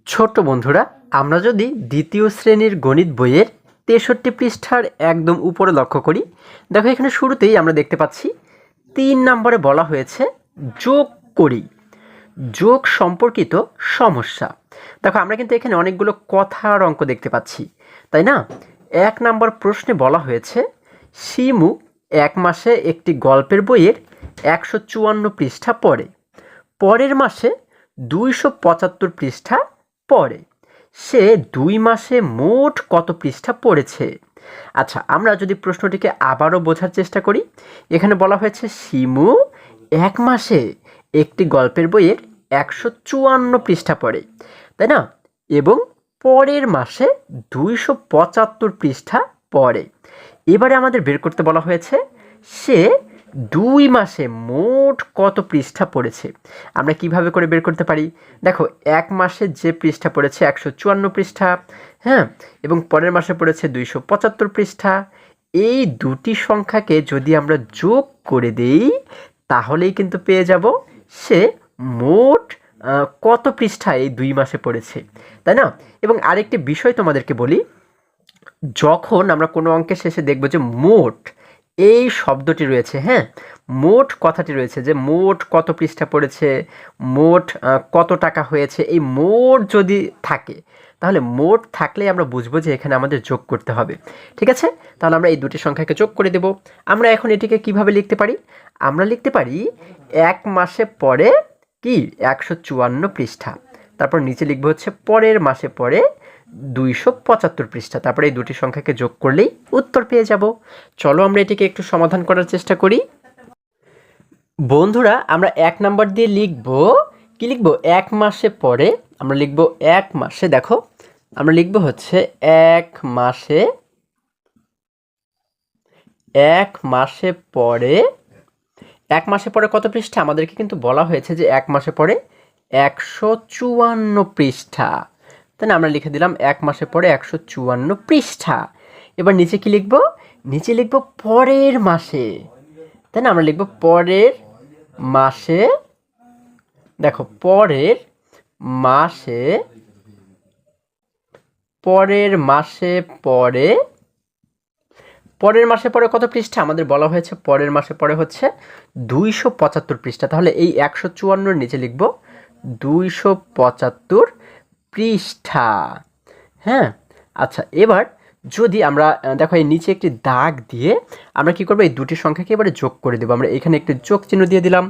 ছোট্ট বন্ধুরা, আমরা যদি দ্বিতীয় শ্রেণীর গণিত বইয়ের ৬৩ পৃষ্ঠার একদম উপরে লক্ষ্য করি, দেখো এখানে শুরুতেই আমরা দেখতে পাচ্ছি ৩ নম্বরে বলা হয়েছে যোগ করি, যোগ সম্পর্কিত সমস্যা। দেখো আমরা কিন্তু এখানে অনেকগুলো কথার অঙ্ক দেখতে পাচ্ছি, তাই না? ১ নম্বর প্রশ্নে বলা হয়েছে শিমু ১ মাসে একটি গল্পের বইয়ের ১৫৪ পৃষ্ঠা পড়ে, পরের মাসে ২৭৫ পৃষ্ঠা পড়ে। সে ২ মাসে মোট কত পৃষ্ঠা পড়েছে? আচ্ছা, আমরা যদি প্রশ্নটিকে আবারও বোঝার চেষ্টা করি, এখানে বলা হয়েছে শিমু ১ মাসে একটি গল্পের বইয়ের ১৫৪ পৃষ্ঠা পড়ে, তাই না? এবং পরের মাসে ২৭৫ পৃষ্ঠা পড়ে। এবারে আমাদের বের করতে বলা হয়েছে সে ২ মাসে মোট কত পৃষ্ঠা পড়েছে। আমরা কিভাবে করে বের করতে পারি? দেখো, ১ মাসে যে পৃষ্ঠা পড়েছে ১৫৪ পৃষ্ঠা, হ্যাঁ, এবং পরের মাসে পড়েছে ২৭৫ পৃষ্ঠা। এই দুটি সংখ্যাকে যদি আমরা যোগ করে দেই, তাহলেই কিন্তু পেয়ে যাব সে মোট কত পৃষ্ঠা এই ২ মাসে পড়েছে, তাই না? এবং আরেকটি বিষয় তোমাদেরকে বলি, যখন আমরা কোনো অঙ্কের শেষে দেখব যে মোট এই শব্দটি রয়েছে, হ্যাঁ, মোট কথাটি রয়েছে যে মোট কত পৃষ্ঠা পড়েছে, মোট কত টাকা হয়েছে, এই মোট যদি থাকে, তাহলে মোট থাকলেই আমরা বুঝবো যে এখানে আমাদের যোগ করতে হবে। ঠিক আছে? তাহলে আমরা এই দুটি সংখ্যাকে যোগ করে দেব। আমরা এখন এটিকে কিভাবে লিখতে পারি? আমরা লিখতে পারি ১ মাসে পরে কি ১৫৪ পৃষ্ঠা, তারপর নিচে লিখবো হচ্ছে পরের মাসে পরে ২৭৫ পৃষ্ঠা, তারপরে এই দুটি সংখ্যাকে যোগ করলেই উত্তর পেয়ে যাব। চলো আমরা এটিকে একটু সমাধান করার চেষ্টা করি। বন্ধুরা, আমরা ১ নাম্বার দিয়ে লিখব, কি লিখব? ১ মাসে পরে আমরা লিখব ১ মাসে, দেখো আমরা লিখব হচ্ছে ১ মাসে, ১ মাসে পরে, ১ মাসে পরে কত পৃষ্ঠা? আমাদেরকে কিন্তু বলা হয়েছে যে ১ মাসে পরে ১৫৪ পৃষ্ঠা, তাই না? আমরা লিখে দিলাম ১ মাসে পরে ১৫৪ পৃষ্ঠা। এবার নিচে কি লিখব? নিচে লিখব পরের মাসে, তাই না? আমরা লিখব পরের মাসে, দেখো পরের মাসে, পরের মাসে পরে, পরের মাসে পরে কত পৃষ্ঠা? আমাদের বলা হয়েছে পরের মাসে পরে হচ্ছে ২৭৫ পৃষ্ঠা, তাহলে এই ১৫৪ নিচে লিখব ২৭৫ পৃষ্ঠা। হ্যাঁ, আচ্ছা, এবার যদি আমরা দেখো এই নিচে একটি দাগ দিয়ে আমরা কি করব? এই দুটি সংখ্যাকে এবারে যোগ করে দেবো। আমরা এখানে একটু যোগ চিহ্ন দিয়ে দিলাম।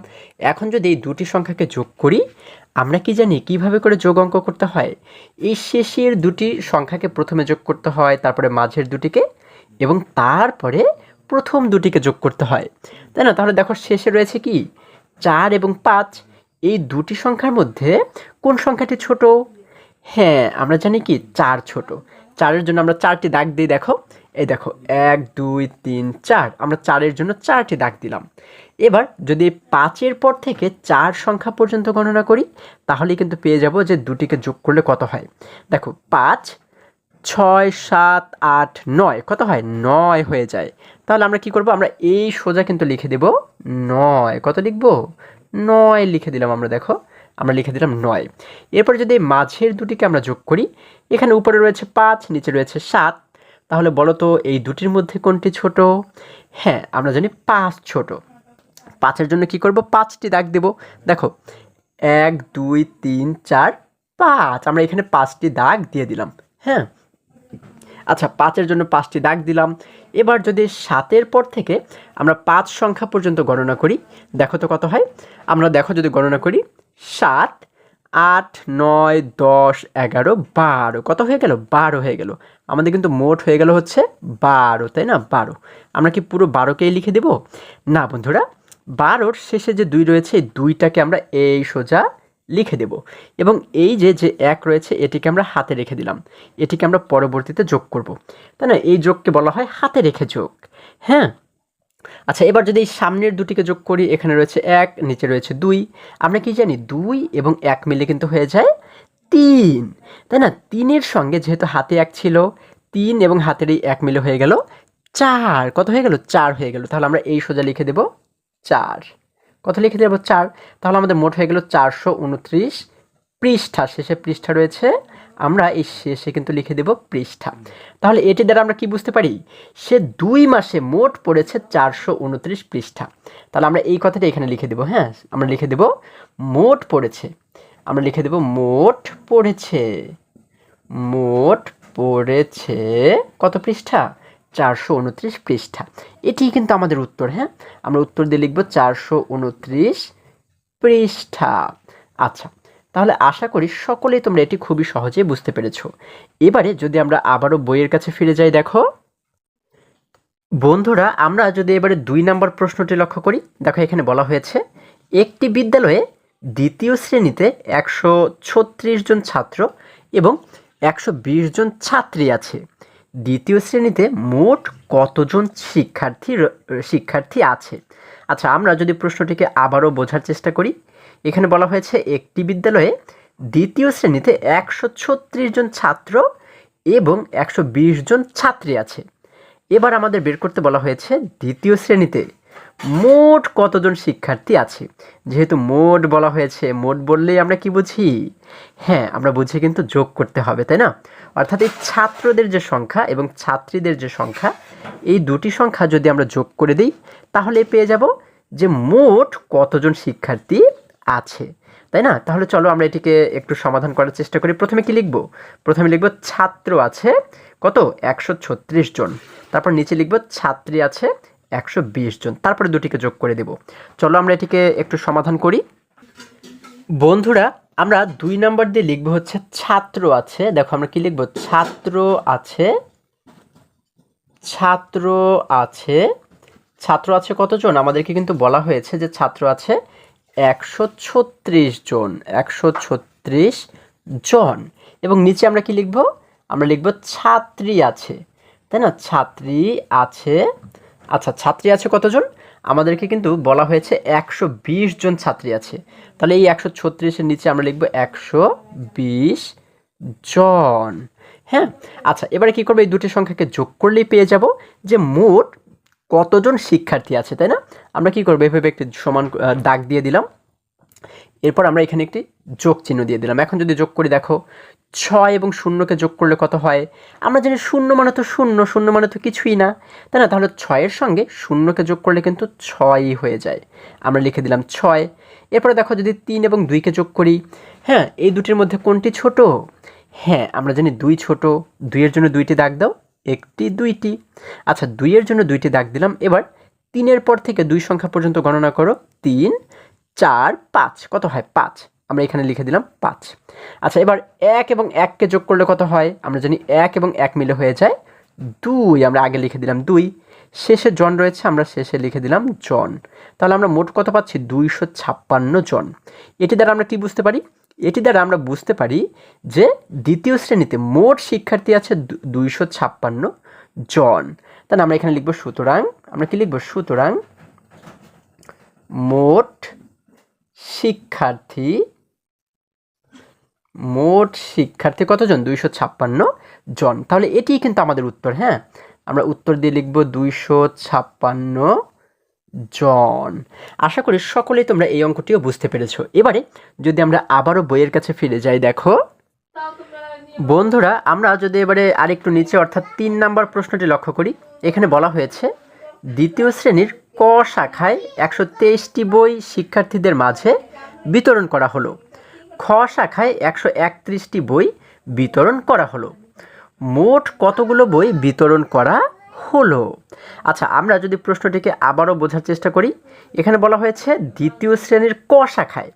এখন যদি এই দুটি সংখ্যাকে যোগ করি, আমরা কি জানি কিভাবে করে যোগ অঙ্ক করতে হয়? এই শেষের দুটি সংখ্যাকে প্রথমে যোগ করতে হয়, তারপরে মাঝের দুটিকে, এবং তারপরে প্রথম দুটিকে যোগ করতে হয়, তাই না? তাহলে দেখো শেষে রয়েছে কি ৪ এবং ৫, এই দুটি সংখ্যার মধ্যে কোন সংখ্যাটি ছোট? হ্যাঁ, আমরা জানি কি ৪ ছোট। ৪-এর জন্য আমরা ৪টি দাগ দিই, দেখো এই দেখো ১ ২ ৩ ৪, আমরা ৪-এর জন্য ৪টি দাগ দিলাম। এবার যদি ৫-এর পর থেকে ৪ সংখ্যা পর্যন্ত গণনা করি, তাহলে কিন্তু পেয়ে যাব যে দুটিকে যোগ করলে কত হয়। দেখো ৫, ৬, ৭, ৮, ৯ কত হয়? ৯ হয়ে যায়। তাহলে আমরা কি করব? আমরা এই সোজা কিন্তু লিখে দেব ৯। কত লিখব? ৯ লিখে দিলাম আমরা, দেখো আমরা লিখে দিলাম ৯। এরপরে যদি মাঝের দুটিকে আমরা যোগ করি, এখানে উপরে রয়েছে ৫, নিচে রয়েছে ৭, তাহলে বলো তো এই দুটির মধ্যে কোনটি ছোট? হ্যাঁ, আমরা জানি ৫ ছোট। ৫-এর জন্য কি করব? ৫টি দাগ দেব। দেখো ১ ২ ৩ ৪ ৫, আমরা এখানে ৫টি দাগ দিয়ে দিলাম। হ্যাঁ, আচ্ছা, ৫-এর জন্য ৫টি দাগ দিলাম। এবার যদি ৭-এর পর থেকে আমরা ৫ সংখ্যা পর্যন্ত গণনা করি, দেখো তো কত হয়? আমরা দেখো যদি গণনা করি ৭, ৮, ৯, ১০, ১১, ১২, কত হয়ে গেল? ১২ হয়ে গেল। আমাদের কিন্তু মোট হয়ে গেল হচ্ছে ১২, তাই না? ১২। আমরা কি পুরো ১২কেই লিখে দেব? না বন্ধুরা, ১২-র শেষে যে ২ রয়েছে, এই ২টাকে আমরা এই সোজা লিখে দেব, এবং এই যে ১ রয়েছে এটিকে আমরা হাতে রেখে দিলাম, এটিকে আমরা পরবর্তীতে যোগ করব, তাই না? এই যোগকে বলা হয় হাতে রেখে যোগ। হ্যাঁ, আচ্ছা, এবার যদি এই সামনের দুটিকে যোগ করি, এখানে রয়েছে ১, নিচে রয়েছে ২, আমরা কি জানি ২ এবং ১ মিলে কিন্তু হয়ে যায় ৩, তাই না? ৩-এর সঙ্গে যেহেতু হাতে ১ ছিল, ৩ এবং হাতের এই ১ মিলে হয়ে গেল ৪, কত হয়ে গেল? ৪ হয়ে গেল। তাহলে আমরা এই সোজা লিখে দেব ৪। কত লিখে দেব? ৪। তাহলে আমাদের মোট হয়ে গেল ৪২৯ পৃষ্ঠা, শেষে পৃষ্ঠা রয়েছে, আমরা এই শেষে কিন্তু লিখে দেব পৃষ্ঠা। তাহলে এটি দ্বারা আমরা কি বুঝতে পারি, সে 2 মাসে মোট পড়েছে 429 পৃষ্ঠা। তাহলে আমরা এই কথাটা এখানে লিখে দেব। হ্যাঁ, আমরা লিখে দেব মোট পড়েছে, আমরা লিখে দেব মোট পড়েছে, মোট পড়েছে কত পৃষ্ঠা, 429 পৃষ্ঠা। এটি কিন্তু আমাদের উত্তর। হ্যাঁ, আমরা উত্তর দিয়ে লিখব 429 পৃষ্ঠা। আচ্ছা, তাহলে আশা করি সকলেই তোমরা এটি খুবই সহজেই বুঝতে পেরেছো। এবারে যদি আমরা আবারও বইয়ের কাছে ফিরে যাই, দেখো বন্ধুরা, আমরা যদি এবারে 2 নম্বর প্রশ্নটি লক্ষ্য করি, দেখো এখানে বলা হয়েছে একটি বিদ্যালয়ে দ্বিতীয় শ্রেণীতে 136 জন ছাত্র এবং 120 জন ছাত্রী আছে। দ্বিতীয় শ্রেণীতে মোট কতজন শিক্ষার্থী আছে? আচ্ছা, আমরা যদি প্রশ্নটিকে আবারও বোঝার চেষ্টা করি, এখানে বলা হয়েছে একটি বিদ্যালয়ে দ্বিতীয় শ্রেণীতে 136 জন ছাত্র এবং 120 জন ছাত্রী আছে। এবার আমাদের বের করতে বলা হয়েছে দ্বিতীয় শ্রেণীতে মোট কতজন শিক্ষার্থী আছে। যেহেতু মোট বলা হয়েছে, মোট বললেই আমরা কি বুঝি, হ্যাঁ আমরা বুঝি কিন্তু যোগ করতে হবে, তাই না? অর্থাৎ এই ছাত্রদের যে সংখ্যা এবং ছাত্রীদের যে সংখ্যা, এই দুটি সংখ্যা যদি আমরা যোগ করে দিই তাহলে পেয়ে যাব যে মোট কতজন শিক্ষার্থী আছে, তাই না? তাহলে চলো আমরা এটিকে একটু সমাধান করার চেষ্টা করি। প্রথমে কি লিখব, প্রথমে লিখব ছাত্র আছে কত, 136 জন। তারপর নিচে লিখব ছাত্রী আছে 120 জন, তারপরে দুটিকে যোগ করে দেব। চলো আমরা এটিকে একটু সমাধান করি। বন্ধুরা, আমরা 2 নাম্বার দিয়ে লিখব হচ্ছে ছাত্র আছে। দেখো আমরা কি লিখব, ছাত্র আছে, ছাত্র আছে, ছাত্র আছে কতজন? আমাদেরকে কিন্তু বলা হয়েছে যে ছাত্র আছে 136 জন, 136 জন। এবং নিচে আমরা কি লিখব, আমরা লিখব ছাত্রী আছে, তাই না? ছাত্রী আছে, আচ্ছা ছাত্রী আছে কতজন? আমাদেরকে কিন্তু বলা হয়েছে 120 জন ছাত্রী আছে। তাহলে এই 136-এর নিচে আমরা লিখব 120 জন। হ্যাঁ, আচ্ছা এবারে কি করবো, এই দুটি সংখ্যাকে যোগ করলেই পেয়ে যাব যে মোট কতজন শিক্ষার্থী আছে, তাই না? আমরা কি করবো, এভাবে একটি সমান দাগ দিয়ে দিলাম, এরপর আমরা এখানে একটি যোগ চিহ্ন দিয়ে দিলাম। এখন যদি যোগ করি, দেখো 6 এবং 0কে যোগ করলে কত হয়? আমরা জানি 0 মানে তো 0, 0 মানে তো কিছুই না, তাই না? তাহলে 6-এর সঙ্গে 0কে যোগ করলে কিন্তু 6ই হয়ে যায়। আমরা লিখে দিলাম 6। এরপরে দেখো যদি 3 এবং 2কে যোগ করি, হ্যাঁ এই দুটির মধ্যে কোনটি ছোট? হ্যাঁ আমরা জানি 2 ছোট। 2-এর জন্য 2টি দাগ দাও, 1টি 2টি। আচ্ছা 2-এর জন্য 2টি দাগ দিলাম। এবার 3-এর পর থেকে 2 সংখ্যা পর্যন্ত গণনা করো, 3 4 5, কত হয়? 5। আমরা এখানে লিখে দিলাম 5। আচ্ছা এবার 1 এবং 1কে যোগ করলে কত হয়? আমরা জানি 1 এবং 1 মিলে হয়ে যায় 2, আমরা আগে লিখে দিলাম 2। শেষে জন রয়েছে, আমরা শেষে লিখে দিলাম জন। তাহলে আমরা মোট কত পাচ্ছি? 256 জন। এটি দ্বারা আমরা কি বুঝতে পারি? এটি দ্বারা আমরা বুঝতে পারি যে দ্বিতীয় শ্রেণীতে মোট শিক্ষার্থী আছে 256 জন। তাহলে আমরা এখানে লিখব সুতরাং, আমরা কি লিখব? সুতরাং মোট শিক্ষার্থী কতজন? 256 জন। তাহলে এটি কিন্তু আমাদের উত্তর। হ্যাঁ, আমরা উত্তর দিয়ে লিখব 256 জন। আশা করি সকলেই তোমরা এই অঙ্কটিও বুঝতে পেরেছো। এবারে যদি আমরা আবারও বইয়ের কাছে ফিরে যাই, দেখো বন্ধুরা, আমরা যদি এবারে আরেকটু নিচে অর্থাৎ 3 নাম্বার প্রশ্নটি লক্ষ্য করি, এখানে বলা হয়েছে দ্বিতীয় শ্রেণীর ক শাখায় 123টি বই শিক্ষার্থীদের মাঝে বিতরণ করা হলো। খ শাখায় 131টি বই বিতরণ করা হলো। মোট কতগুলো বই বিতরণ করা হলো? আচ্ছা আমরা যদি প্রশ্নটিকে আবারও বোঝার চেষ্টা করি, এখানে বলা হয়েছে দ্বিতীয় শ্রেণীর ক শাখায়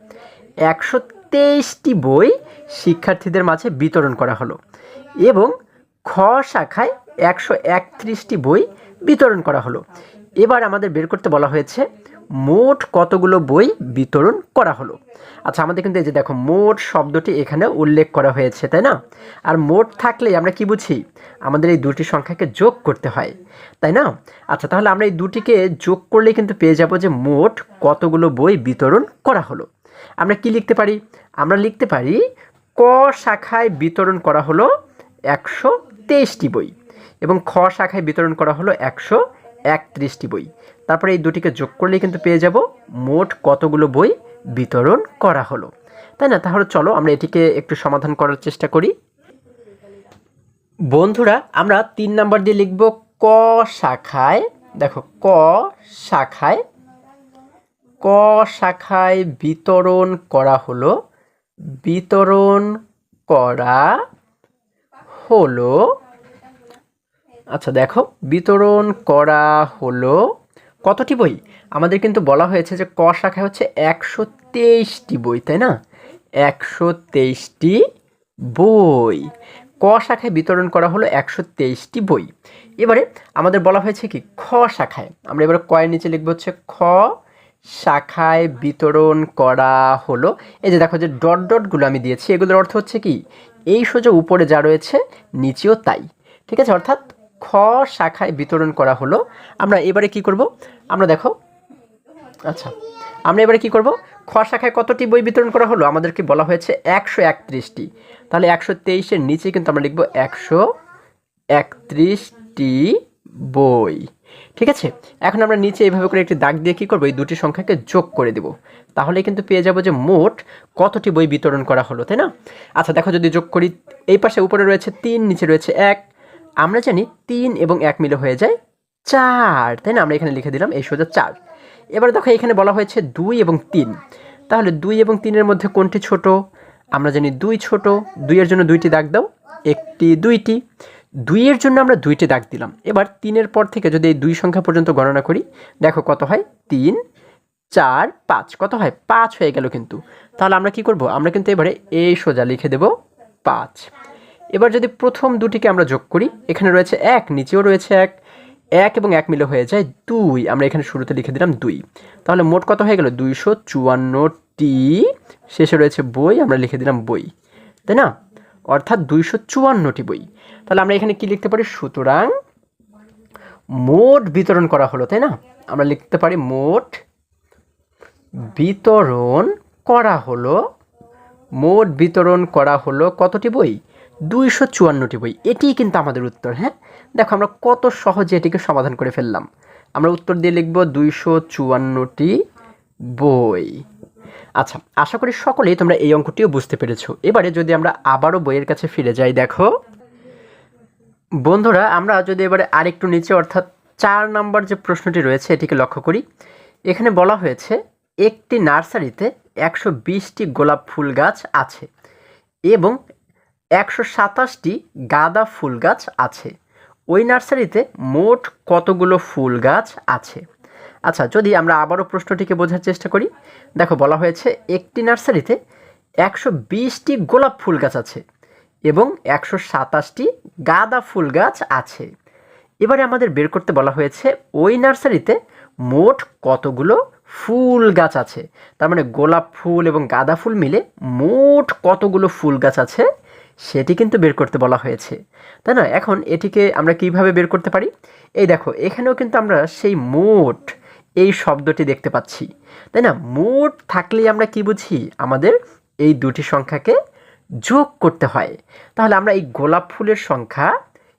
123টি বই শিক্ষার্থীদের মাঝে বিতরণ করা হলো এবং খ শাখায় 131টি বই বিতরণ করা হলো। এবার আমাদের বের করতে বলা হয়েছে মোট কতগুলো বই বিতরণ করা হলো। আচ্ছা আমাদের কিন্তু এই যে দেখো মোট শব্দটি এখানে উল্লেখ করা হয়েছে, তাই না? আর মোট থাকলে আমরা কি বুঝি? আমাদের এই দুটি সংখ্যাকে যোগ করতে হয়, তাই না? আচ্ছা তাহলে আমরা এই দুটিকে যোগ করলে কিন্তু পেয়ে যাব যে মোট কতগুলো বই বিতরণ করা হলো। আমরা কি লিখতে পারি? আমরা লিখতে পারি ক শাখায় বিতরণ করা হলো 123টি বই এবং খ শাখায় বিতরণ করা হলো 131টি বই। তারপরে এই দুটিকে যোগ করলেই কিন্তু পেয়ে যাব মোট কতগুলো বই বিতরণ করা হলো, তাই না? তাহলে চলো আমরা এটিকে একটু সমাধান করার চেষ্টা করি। বন্ধুরা আমরা 3 নাম্বার দিয়ে লিখব ক শাখায়, দেখো শাখায় ক শাখায় বিতরণ করা হলো, বিতরণ করা হলো, আচ্ছা দেখো বিতরণ করা হলো কতটি বই? আমাদের কিন্তু বলা হয়েছে যে ক শাখায় হচ্ছে 123টি বই, তাই না? 123টি বই, ক শাখায় বিতরণ করা হলো 123টি বই। এবারে আমাদের বলা হয়েছে কি খ শাখায়, আমরা এবারে কয়ের নিচে লিখবো হচ্ছে খ শাখায় বিতরণ করা হলো। এই যে দেখো যে ডট ডটগুলো আমি দিয়েছি, এগুলোর অর্থ হচ্ছে কি এই সোজা উপরে যা রয়েছে নিচেও তাই, ঠিক আছে? অর্থাৎ খ শাখায় বিতরণ করা হলো। আমরা এবারে কি করব, আমরা দেখো, আচ্ছা আমরা এবারে কি করব, খ শাখায় কতটি বই বিতরণ করা হলো? আমাদেরকে বলা হয়েছে 131টি, তাহলে 123-এর নিচে কিন্তু আমরা লিখব 131টি বই, ঠিক আছে? এখন আমরা নিচে এইভাবে করে একটি দাগ দিয়ে কি করব, এই দুটি সংখ্যাকে যোগ করে দেব, তাহলে কিন্তু পেয়ে যাব যে মোট কতটি বই বিতরণ করা হলো, তাই না? আচ্ছা দেখো যদি যোগ করি, এই পাশে উপরে রয়েছে 3, নিচে রয়েছে 1, আমরা জানি 3 এবং 1 মিলে হয়ে যায় 4, তাই না? আমরা এখানে লিখে দিলাম এই সোজা 4। এবার দেখো এখানে বলা হয়েছে 2 এবং 3, তাহলে 2 এবং 3-এর মধ্যে কোনটি ছোট? আমরা জানি 2 ছোট, 2-এর জন্য 2টি দাগ দাও, 1টি 2টি, 2-এর জন্য আমরা 2টি দাগ দিলাম। এবার 3-এর পর থেকে যদি এই 2 সংখ্যা পর্যন্ত গণনা করি, দেখো কত হয়, 3 4 5, কত হয় 5 হয়ে গেল কিন্তু। তাহলে আমরা কি করব, আমরা কিন্তু এবারে এই সোজা লিখে দেব 5। এবার যদি প্রথম দুটিকে আমরা যোগ করি, এখানে রয়েছে 1, নিচেও রয়েছে 1, 1 এবং 1 মিলে হয়ে যায় 2, আমরা এখানে শুরুতে লিখে দিলাম 2, তাহলে মোট কত হয়ে গেল 254টি, শেষে রয়েছে বই, আমরা লিখে দিলাম বই, তাই না? অর্থাৎ 254টি বই। তাহলে আমরা এখানে কি লিখতে পারি, সুতরাং মোট বিতরণ করা হলো, তাই না? আমরা লিখতে পারি মোট বিতরণ করা হলো, মোট বিতরণ করা হলো কতটি বই? 254টি বই। এটিই কিন্তু আমাদের উত্তর। হ্যাঁ দেখো আমরা কত সহজে এটিকে সমাধান করে ফেললাম। আমরা উত্তর দিয়ে লিখব 254টি বই। আচ্ছা আশা করি সকলেই তোমরা এই অঙ্কটিও বুঝতে পেরেছো। এবারে যদি আমরা আবারও বইয়ের কাছে ফিরে যাই, দেখো বন্ধুরা আমরা যদি এবারে আরেকটু নিচে অর্থাৎ 4 নম্বর যে প্রশ্নটি রয়েছে এটিকে লক্ষ্য করি। এখানে বলা হয়েছে একটি নার্সারিতে 120টি গোলাপ ফুল গাছ আছে এবং 127টি গাঁদা ফুল গাছ আছে। ওই নার্সারিতে মোট কতগুলো ফুল গাছ আছে? আচ্ছা যদি আমরা আবারও প্রশ্নটিকে বোঝার চেষ্টা করি, দেখো বলা হয়েছে একটি নার্সারিতে 120টি গোলাপ ফুল গাছ আছে এবং 127টি গাঁদা ফুল গাছ আছে। এবারে আমাদের বের করতে বলা হয়েছে ওই নার্সারিতে মোট কতগুলো ফুল গাছ আছে, তার মানে গোলাপ ফুল এবং গাঁদা ফুল মিলে মোট কতগুলো ফুল গাছ আছে সেটি কিন্তু বের করতে বলা হয়েছে, তাই না? এখন এটিকে আমরা কিভাবে বের করতে পারি? এই দেখো এখানেও কিন্তু আমরা সেই মোট এই শব্দটি দেখতে পাচ্ছি, তাই না? মোট থাকলেই আমরা কি বুঝি, আমাদের এই দুটি সংখ্যাকে যোগ করতে হয়। তাহলে আমরা এই গোলাপ ফুলের সংখ্যা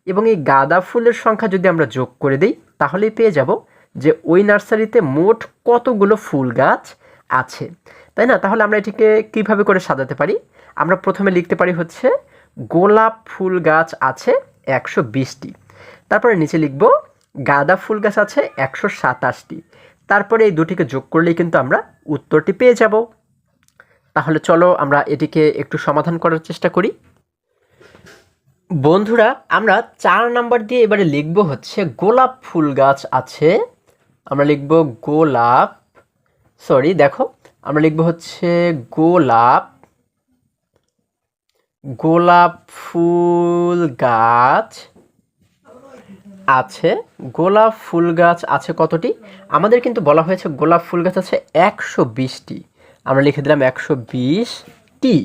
এবং এই গাঁদা ফুলের সংখ্যা যদি আমরা যোগ করে দিই তাহলেই পেয়ে যাব যে ওই নার্সারিতে মোট কতগুলো ফুল গাছ আছে, তাই না? তাহলে আমরা এটিকে কিভাবে করে সাজাতে পারি? আমরা প্রথমে লিখতে পারি হচ্ছে গোলাপ ফুল গাছ আছে 120টি, তারপরে নিচে লিখব গাঁদা ফুল গাছ আছে 127টি, তারপরে এই দুটিকে যোগ করলেই কিন্তু আমরা উত্তরটি পেয়ে যাব। তাহলে চলো আমরা এটিকে একটু সমাধান করার চেষ্টা করি। বন্ধুরা আমরা 4 নাম্বার দিয়ে এবারে লিখব হচ্ছে গোলাপ ফুল গাছ আছে, আমরা লিখব দেখো আমরা লিখব হচ্ছে গোলাপ ফুল গাছ আছে। গোলাপ ফুল গাছ আছে কতটি? আমাদের কিন্তু বলা হয়েছে গোলাপ ফুল গাছ আছে 120টি, আমরা লিখে দিলাম 120টি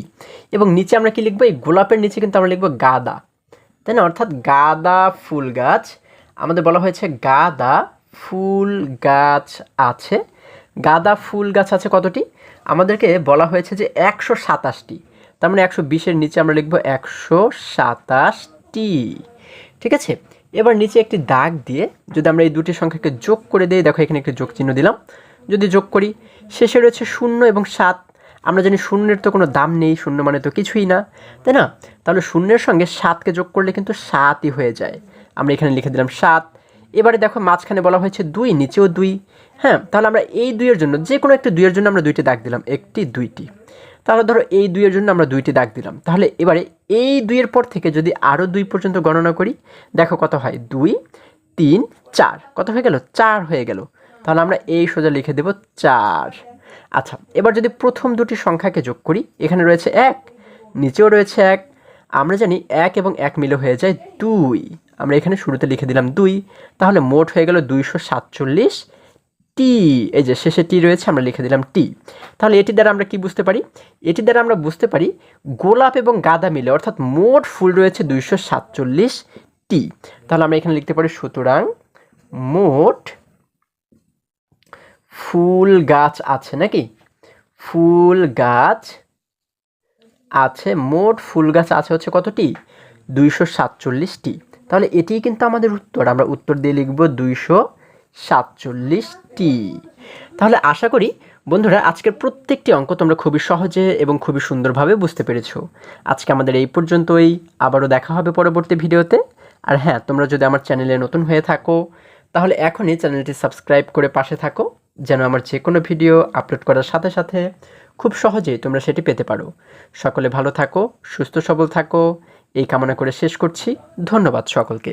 এবং নিচে আমরা কি লিখবো, এই গোলাপের নিচে কিন্তু আমরা লিখবো গাঁদা, তাই না? অর্থাৎ গাঁদা ফুল গাছ, আমাদের বলা হয়েছে গাঁদা ফুল গাছ আছে। গাঁদা ফুল গাছ আছে কতটি? আমাদেরকে বলা হয়েছে যে 127টি, তার মানে 120-এর নিচে আমরা লিখবো 127টি, ঠিক আছে? এবার নিচে একটি দাগ দিয়ে যদি আমরা এই দুটি সংখ্যাকে যোগ করে দিই, দেখো এখানে একটি যোগ চিহ্ন দিলাম, যদি যোগ করি, শেষে রয়েছে 0 এবং 7। আমরা জানি শূন্যের তো কোনো দাম নেই, শূন্য মানে তো কিছুই না, তাই না? তাহলে শূন্যের সঙ্গে 7কে যোগ করলে কিন্তু 7ই হয়ে যায়। আমরা এখানে লিখে দিলাম 7। এবারে দেখো মাঝখানে বলা হয়েছে 2, নিচেও 2। হ্যাঁ, তাহলে আমরা এই 2-এর জন্য যে কোনো একটা 2-এর জন্য আমরা 2টি দাগ দিলাম, 1টি 2টি। তাহলে ধরো এই 2-এর জন্য আমরা 2টি দাগ দিলাম। তাহলে এবারে এই 2-এর পর থেকে যদি আরও 2 পর্যন্ত গণনা করি, দেখো কত হয়, 2, 3, 4। কত হয়ে গেল? 4 হয়ে গেল। তাহলে আমরা এই সোজা লিখে দেব 4। আচ্ছা, এবার যদি প্রথম দুটি সংখ্যাকে যোগ করি, এখানে রয়েছে 1, নিচেও রয়েছে 1। আমরা জানি 1 এবং 1 মিলে হয়ে যায় 2। আমরা এখানে শুরুতে লিখে দিলাম 2। তাহলে মোট হয়ে গেল 247 টি। এই যে শেষে টি রয়েছে, আমরা লিখে দিলাম টি। তাহলে এটি দ্বারা আমরা কি বুঝতে পারি? এটি দ্বারা আমরা বুঝতে পারি গোলাপ এবং গাঁদা মিলে অর্থাৎ মোট ফুল রয়েছে 247 টি। তাহলে আমরা এখানে লিখতে পারি সুতরাং মোট ফুল গাছ আছে, নাকি? ফুল গাছ আছে, মোট ফুল গাছ আছে হচ্ছে কতটি? 247টি। তাহলে এটিই কিন্তু আমাদের উত্তর। আমরা উত্তর দিয়ে লিখব 247টি। তাহলে আশা করি বন্ধুরা আজকের প্রত্যেকটি অঙ্ক তোমরা খুবই সহজে এবং খুবই সুন্দরভাবে বুঝতে পেরেছো। আজকে আমাদের এই পর্যন্তই, আবারও দেখা হবে পরবর্তী ভিডিওতে। আর হ্যাঁ, তোমরা যদি আমার চ্যানেলে নতুন হয়ে থাকো তাহলে এখনই চ্যানেলটি সাবস্ক্রাইব করে পাশে থাকো, যেন আমার যে কোনো ভিডিও আপলোড করার সাথে সাথে খুব সহজেই তোমরা সেটি পেতে পারো। সকলে ভালো থাকো, সুস্থ সবল থাকো, এই কামনা করে শেষ করছি। ধন্যবাদ সকলকে।